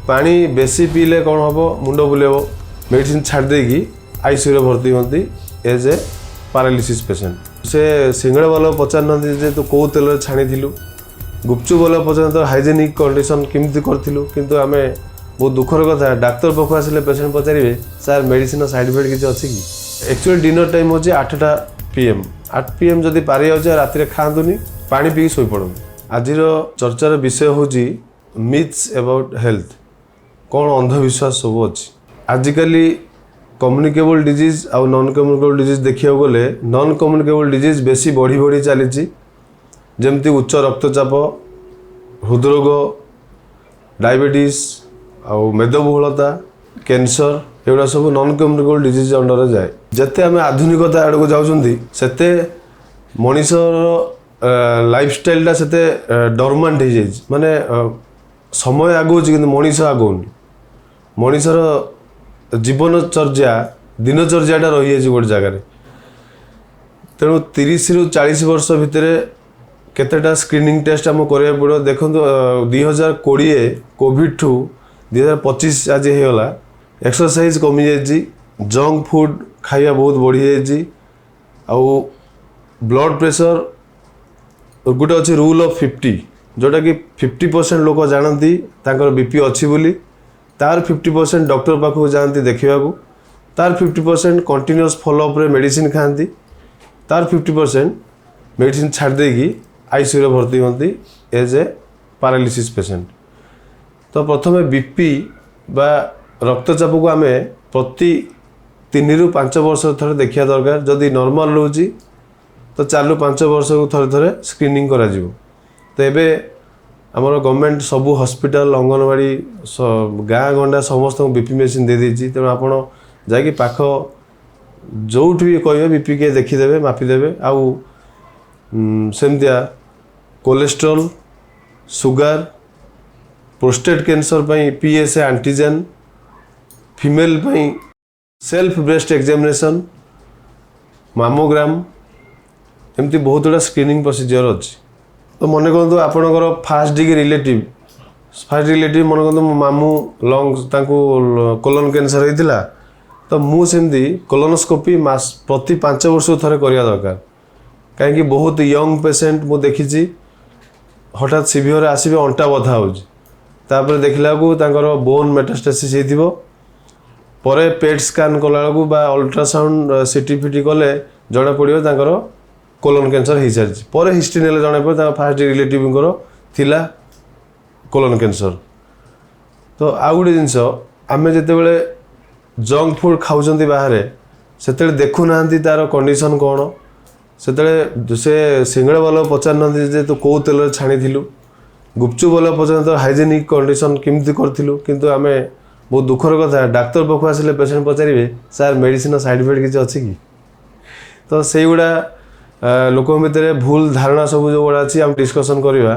पानी बेसी पीले कौन हम मुंड बुलेब मेडिसिन छाड़ देगी आईसीयू भर्ती होती एज ए पैरालिसिस पेशेंट से सिंगड़ वाला पचार ना तू कौ तेल छाणी गुपचुप वाला पचार तो हाइजेनिक कंडीशन केमती करूँ किंतु आम बहुत दुखर कथा डाक्तर पाक आसिले पेशेंट पचारे सर मेडिसिन साइड इफेक्ट किसी अच्छी कि एक्चुअली डिनर टाइम हो 8टा PM 8 PM जदि पारि जाए राति खातुनि पानी पी शोई पड़ू आज चर्चार विषय हूँ मिथ्स अबाउट हेल्थ कौन अंधविश्वास सब अच्छी आजिकल कम्युनिकेबल डिजीज आउ नॉन कम्युनिकेबल डिजीज देखा गले नॉन कम्युनिकेबल डिजीज बेसी बढ़ी बढ़ी चली जमती उच्च रक्तचाप हृदरोग डायबिटीज आउ मेदबहुलता कैंसर एगुड़ा सब नॉन कम्युनिकेबल डिजीज अंडर जाए जिते आम आधुनिकता आड़ को जाते मनीषर लाइफस्टाइल से डरमांट हो जाए माने समय आगुच कि मनीष आगुनि मनीषर जीवनचर्या दिनचर्याटा रही है गोटे जगार तेणु 30 ରୁ 40 वर्ष भितर केतेटा स्क्रीनिंग टेस्ट आम करा पड़ो देखो 2020 कोविड ठू 2025 आज होगा एक्सरसाइज कमी जाइए जंक फूड खाଇବା बहुत बढ़ी जाइए आउ ब्लड प्रेशर गोटे अच्छे रूल ऑफ 50 जोटा कि 50% लोक जानती बीपी अच्छी बोली तार 50% डॉक्टर पाखु जाती देखा तार 50% कंटिन्यूअस फॉलोअप रे मेडिसिन खाती तार 50% मेडिसिन छाड़ देगी आईसीयू भर्ती होती एज ए पैरालिसिस पेशेंट तो प्रथम बीपी बा रक्तचाप को आम प्रति 3 ରୁ 5 वर्ष थरे देखा दरकार जदि नॉर्मल रोची तो 4 ରୁ 5 वर्ष को थरे थरे स्क्रीनिंग करा जिवो तो एबे आमर गवर्नमेंट सबू हॉस्पिटल अंगनवाड़ी गाँ गंडा समस्त बीपी मेडिसिन दे देती तेणु आप जाकि पाख जो भी कहे बीपी के देखीदे मापिदेवे आउ सेमतिया कोलेस्ट्रोल सुगर प्रोस्टेट कैंसर पई PSA एंटीजन फीमेल पई सेल्फ ब्रेस्ट एग्जामिनेशन मामोग्राम एमती बहुत गुड़ा स्क्रीनिंग प्रोसीजर अच्छी तो मन करतु आपणकर फास्ट डिग्री रिलेटिव मन करतु मो मामू लंग्स कोलन कैंसर होता तो मुझे कोलोनोस्कोपी मास प्रति 5 वर्ष थरे करिया दरकार कहीं बहुत यंग पेशेंट मु देखी हठात सीवियर आसबे अंटा बथा होपर देखला बोन मेटास्टेसिस होइथिबो परे पेट स्कान कला बा अल्ट्रासाउंड सीटी फिटी कले जना पड़ो तांकर कोलन कैंसर हो सारी पर हिस्ट्री ने जना पड़े फास्ट रिलेटिव थिला कोलन कैंसर तो आउ गोटे जिनस आम जिते जंक फूड खाऊँ बाहर से देखुना तार कंडीशन कौन से सिंगड़ वाला पचार ना तू कौ तेल छाणी गुपचुप वाला पचार तो हाइजेनिक कंडीशन केमती करूँ किंतु आम बहुत दुखर कथा डाक्तर पाक आसिले पेशेंट पचारे सर मेडिसिन साइड इफेक्ट किसी अच्छी कि तो से गुड़ा लोक भितर भूल धारणा सब जो गुड़ा अच्छी आम डिस्कसन करवा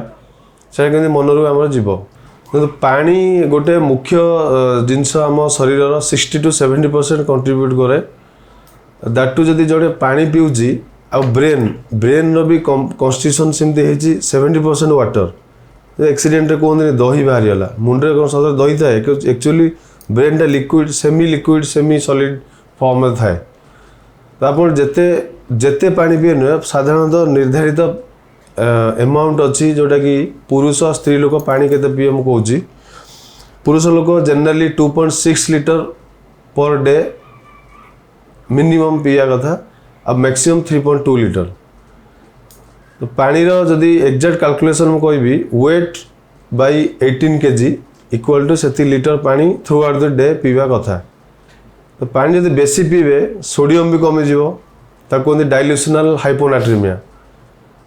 से मनरू आम जीव कि पानी गोटे मुख्य जिनस आम शरीर 60 to 70% कंट्रीब्यूट करे दैट टू जदि जोड़े पानी पीऊँच आ ब्रेन भी कन्स्टिट्यूशन सेमती 70% वाटर एक्सीडेंट कहते दही बाहरीगला मुंडे कौन सदर दही थाए एक्चुअली ब्रेन टा लिक्विड सेमी सॉलिड फॉर्म में थाए तो आप जेते पानी पीए नुहे साधारणतः निर्धारित अमाउंट अच्छी जोटा कि पुरुष स्त्री लोक पानी केते पीए मु कहूँ पुरुष लोक generally 2.6 litre per day minimum पीया कथा अब मैक्सिमम 3.2 लीटर तो पानी जदि एक्जाक्ट कैलकुलेशन में कहबी weight by 18 kg equal to से लीटर पानी थ्रू आउट द डे पीवा कथा तो पानी जदि बेसी पीबे सोडियम भी कमिज कहते डाइल्यूशनल हाइपोनाट्रिमिया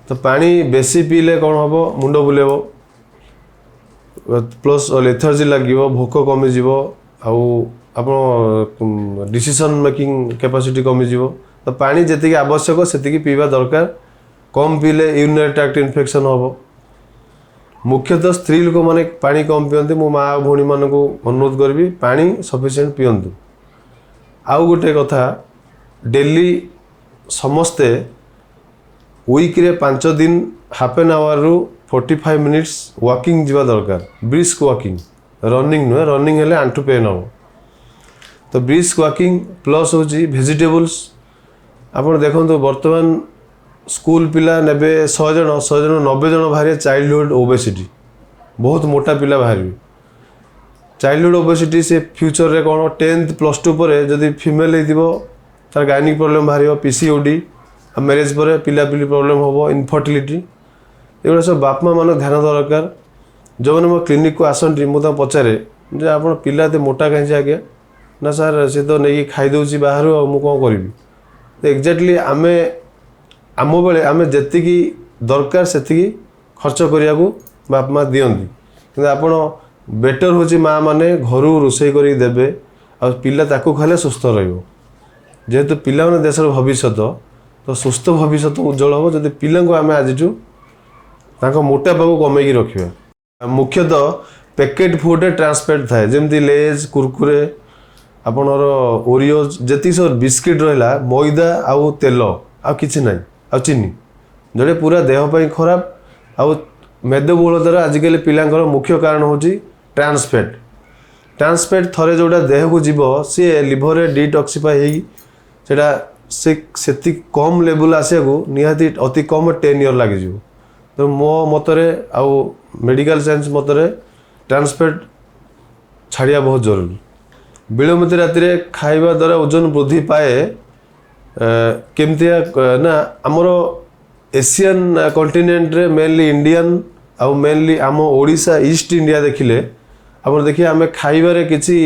तो पानी बेसी पीले कौन हम मुंड बुलेब प्लस लेथर्जी लगे भोक कमिज आप डिसीजन मेकिंग कैपेसिटी कमिज तो पानी जी आवश्यक से पीवा दरकार कम पीले यूरिनरी ट्रैक्ट इन्फेक्शन हम मुख्यतः स्त्री लोक मैंने पानी कम पीते मो माँ भौणी मान को अनुरोध करी पानी सफिशिएंट पियंतु आउ गोटे कथा डेली समस्ते वीक रे 5 दिन हाफ एन आवर रु 45 मिनिट्स वॉकिंग जीवा दरकार ब्रिस्क वॉकिंग रनिंग नुहे रनिंग हेले आंठू पेन हम तो ब्रिस्क वॉकिंग प्लस होची वेजिटेबल्स आपण देखो बर्तमान स्कूल पिला नेबे 100 जन 90 जन बाहर चाइल्डहुड ओबेसिटी बहुत मोटा पिला बाहर चाइल्डहुड ओबेसिटी से फ्यूचर रे कौन 10th +2 पर जदि फीमेल हो तार गायनिक प्रॉब्लम बाहर पीसीओडी मैरेज पर पिला पिली प्रॉब्लम हम इनफर्टिलिटी एगुड़ा सब बापा मान ध्यान दरकार जो मैंने मो क्लिनिक को आसती मुझे पचारे जे आप पिला एत मोटा कहीं आज्ञा ना सार सी तो नहीं खाईदे बाहर मुझे कौन करी एक्जाक्टली आम आम बेले आम जी दरकार से खर्च करने को बाप माँ दिखती कि आप बेटर हूँ माँ मैंने घर रोषे करदे आ पिला ताकू खाले सुस्थ जेहेतु पिला मैंने देशर भविष्य तो सुस्थ भविष्य उज्जवल हम जब पिला आम आज मोटापा को कमे रखा मुख्यतः पैकेट फुड ट्रांसफैट थाए जमी लेज कुरकुरे आपणर ओरियोज जी सब बिस्किट रहा मैदा आउ तेल आउ कि ना आ चीनी जोड़े पूरा देहपाई खराब आउ मेदबहुलतार आजिकल पिलांकर मुख्य कारण हूँ ट्रांसफैट थरे जोड़ा देह को जीव सी लिभर डिटॉक्सिफाई होटा से कम लेवल आसको निहाती अति कम 10 years लगे तो मो मतरे आउ मेडिकल साइंस मतरे ट्रांसफैट छाड़िया बहुत जरूरी विलंबित राति खाइबा द्वारा ओजन वृद्धि पाए केमतिया ना आमर एशियन कॉन्टिनेंट रे मेनली इंडियन आउ मेनली आम ओडिशा ईस्ट इंडिया देखिले आप देखिए आम खाइबारे किसी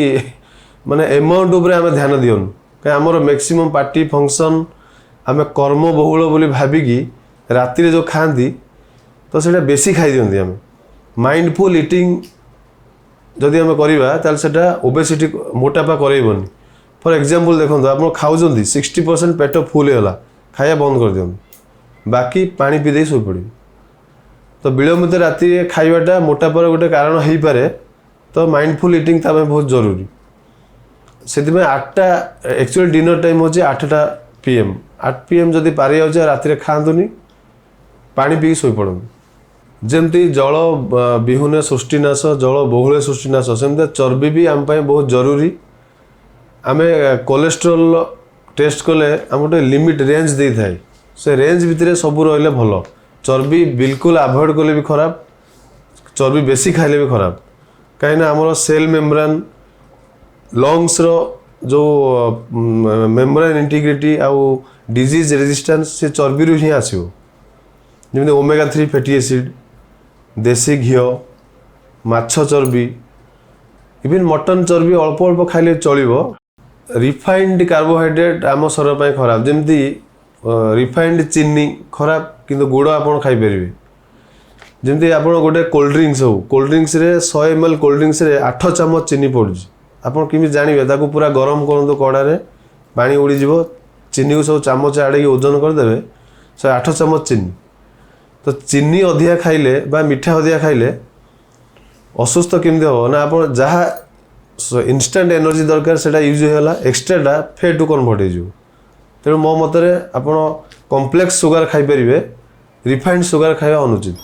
माने अमाउंट उपर आम ध्यान दियोन कहीं आमर मैक्सिमम पार्टी फंक्शन आम कर्म बहुल बोली भाविकी राति जो खाती तो सेटा बेसी खाई दियंती आम माइंडफुल इटिंग जदि आम करवा ताल ओबेसिटी मोटापा करइबनी फॉर एग्जांपल देखो आप खाऊँ 60% पेट फुल होगा खाया बंद कर दियंती बाकी पानी पी दे शोई पड़े तो विलंबित राति खाइबाटा मोटापार गोटे कारण हो पारे तो माइंडफुल इटिंग तामें बहुत जरूरी से 8टा एक्चुअली डिनर टाइम हो 8टा PM 8 PM जदि पारि जाए राति खातुनी पानी पी शोई पड़ती जमती जल बिहुने सृष्टिनाश जल बहुले सृष्टिनाश सेमती चर्बी भी आम बहुत जरूरी आम कोलेस्ट्रोल टेस्ट कले आम गोटे लिमिट रेंज दे थाए से रेंज भितर सब रही भल चर्बी बिल्कुल अवॉइड कले भी खराब चर्बी बेसी खाइले भी खराब कहीं आमर सेल मेम्ब्रेन लंग्स रो जो मेम्ब्रेन इंटीग्रिटी आउ डिजीज रेजिस्टेंस से चर्बी रू ही आसो जमी ओमेगा 3 फैटी एसिड देसी घी माछ चर्बी इवन मटन चर्बी अल्प अल्प खाइले चलो रिफाइंड कार्बोहाइड्रेट आम शरीर खराब जमती रिफाइंड चीनी खराब किंतु गुड़ आप खाईपर जमती आप गोटे कोल्ड ड्रिंक्स हो कोल्ड ड्रिंक्स रे 100 ml कोल्ड ड्रिंक्स रे 8 चम्मच चीनी पड़ुଛି आप किमी जानवे ताकू पूरा गरम करूँ कड़े पानी उड़ीज चीनी को सब चामच आड़े ओजन करदे से 8 चम्मच चीनी तो चीनी अधिका खाइले बा मिठा अधिका खाइले असुस्थ केमती हम ना आप जहाँ इनस्टांट एनर्जी दरकार से यूज होगा एक्सट्राटा फैट कन्वर्ट हो तेणु मो मतरे आप कम्प्लेक्स सुगार खाईपर रिफाइंड सुगार खाଇବା अनुचित।